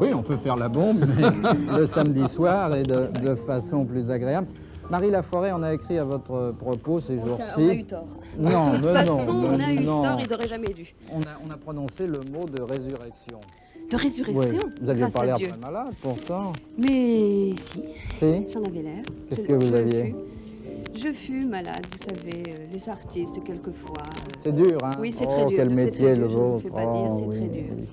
Oui, on peut faire la bombe, mais le samedi soir et de façon plus agréable. Marie Laforêt, on a écrit à votre propos ces jours-ci. On a eu tort. Non, de toute mais façon, non, on a eu non. tort, ils n'auraient jamais dû. On a prononcé le mot de résurrection. De résurrection, Oui. Vous aviez grâce pas à l'air Dieu. très malade, pourtant. Mais si, Si. j'en avais l'air. Qu'est-ce que vous aviez? Je fus malade, vous savez, les artistes quelquefois. C'est dur, hein? Oui, c'est oh, très dur. Quel c'est métier très dur, le je ne vôtre. fais pas dire, c'est oui, très dur. oui.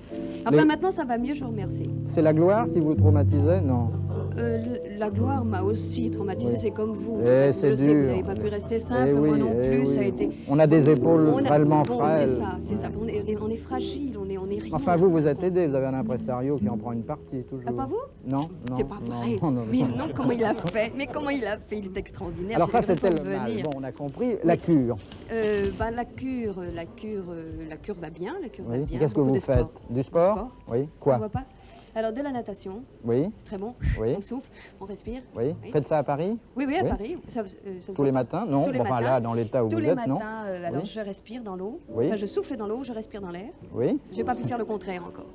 Enfin, maintenant, ça va mieux, je vous remercie. C'est la gloire qui vous traumatisait? Non. La gloire m'a aussi traumatisée, Oui. c'est comme vous. Eh, Je c'est le sais, vous dur. n'avez pas pu rester simple, Eh oui, moi non eh plus, oui. ça a été... On a des épaules tellement Bon, frêles. c'est ça, on est fragile, on est rien. Enfin, vous êtes aidé, vous avez un impresario qui en prend une partie, toujours. Ah, pas vous? Non, non. C'est pas vrai. Non, non, Mais non. non, comment il a fait? Mais comment il a fait? Il est extraordinaire. Alors ça, J'ai c'était raison le de mal. venir. Bon, on a compris. La cure. La cure va bien, la cure va Oui. bien. Qu'est-ce que Beaucoup vous de faites? sport. Du sport? sport. Oui. Ça se Quoi? voit pas? Alors, de la natation, Oui. c'est très bon. Oui. On souffle, on respire. Oui. Oui. Faites ça à Paris? Oui, oui, à Oui. Paris. Ça se Tous voit les pas. matins? Non. Tous les Enfin, matins. là, dans l'état où Tous vous les êtes, matins, non? alors Oui. je respire dans l'eau. Oui. Enfin, je souffle dans l'eau, je respire dans l'air. Oui. J'ai pas pu faire le contraire encore.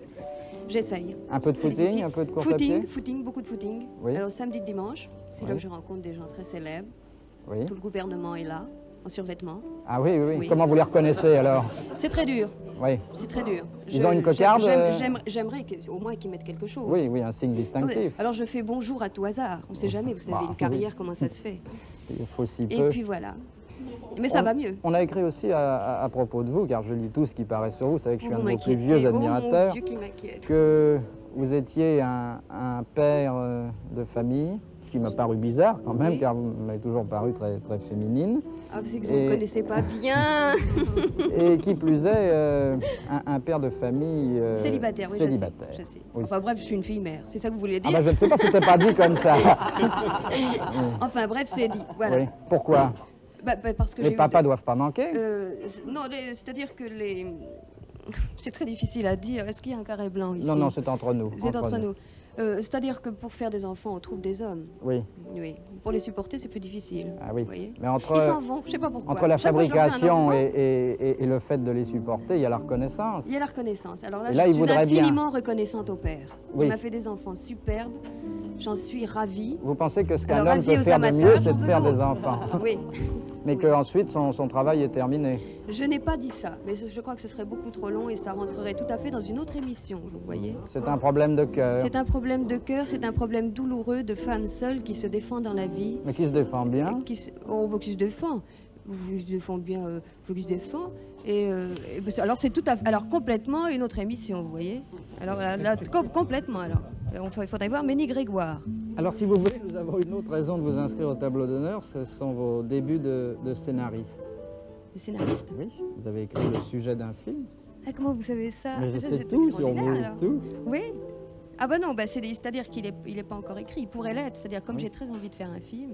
J'essaye. Un peu de C'est footing, difficile. un peu de course à pied? Footing, beaucoup de footing. Oui. Alors, samedi, dimanche, c'est là Oui. où je rencontre des gens très célèbres. Oui. Tout le gouvernement est là, en survêtement. Ah oui, oui, oui. Oui. Comment vous les reconnaissez, alors? C'est très dur. Oui. C'est très dur. Ils ont une cocarde, J'aimerais au moins qu'ils mettent quelque chose. Oui, oui, un signe Ouais. distinctif. Alors je fais bonjour à tout hasard. On ne sait jamais, vous savez, Bah, une carrière, comment ça se fait. Il faut si Et peu. puis voilà. Mais ça va mieux. On a écrit aussi à propos de vous, car je lis tout ce qui paraît sur vous. Vous savez que je suis un Vous de vos plus m'inquiétez. vieux Oh mon admirateurs. Dieu, qui m'inquiète. Que vous étiez un père de famille, ce qui m'a paru bizarre quand même, Oui. car vous m'avez toujours paru très, très féminine. Ah, c'est que vous ne me connaissez pas bien. Et qui plus est, un père de famille Célibataire, oui, célibataire. je sais. Oui. Enfin bref, je suis une fille mère. C'est ça que vous voulez Ah dire? ben, je ne sais pas si c'était pas dit comme ça. Enfin bref, c'est dit. Voilà. Oui. Pourquoi? Parce que Les j'ai eu papas de- doivent pas manquer. Non, c'est-à-dire que les... C'est très difficile à dire. Est-ce qu'il y a un carré blanc ici? Non, non, c'est entre nous. C'est entre nous. C'est-à-dire que pour faire des enfants, on trouve des hommes. Oui. Oui. Pour les supporter, c'est plus difficile. Ah oui. Vous voyez? Mais entre, Ils s'en vont, je ne sais pas pourquoi. entre la Chaque fois que je leur fais un fabrication enfant, et le fait de les supporter, il y a la reconnaissance. il y a la reconnaissance. Alors là, Et là, je il suis voudrait bien. infiniment reconnaissante au père. Oui. Il m'a fait des enfants superbes. J'en suis ravie. Vous pensez que ce qu'un Alors, homme avis peut aux faire de amateurs, mieux, j'en c'est de veux faire des d'autres. enfants, Oui. mais Oui. qu'ensuite son travail est terminé. Je n'ai pas dit ça, mais je crois que ce serait beaucoup trop long et ça rentrerait tout à fait dans une autre émission, vous voyez. C'est un problème de cœur, C'est un problème de cœur, c'est un problème douloureux de femmes seules qui se défendent dans la vie. mais qui se défend bien. Qui se défend. Qui se défend bien, faut qu'il se défend. Alors c'est tout à fait, alors complètement une autre émission, vous voyez. Alors là, complètement alors. Il faudrait voir Ménie Grégoire. Alors si vous voulez, nous avons une autre raison de vous inscrire au tableau d'honneur, ce sont vos débuts de scénariste. Le scénariste. Oui, vous avez écrit le sujet d'un film. Ah, comment vous savez ça? Mais je Ça, sais c'est tout sur extraordinaire, vous, alors. tout. Oui. Ah bah non, c'est-à-dire qu'il est pas encore écrit. Il pourrait l'être. C'est-à-dire comme j'ai très envie de faire un film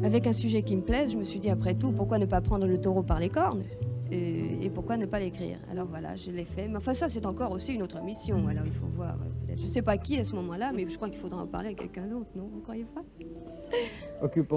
avec un sujet qui me plaise, je me suis dit après tout, pourquoi ne pas prendre le taureau par les cornes et pourquoi ne pas l'écrire? Alors voilà, je l'ai fait. Mais enfin ça, c'est encore aussi une autre mission. Alors il faut voir. Peut-être, je sais pas qui à ce moment-là, mais je crois qu'il faudra en parler à quelqu'un d'autre, non? Vous croyez pas? Occupons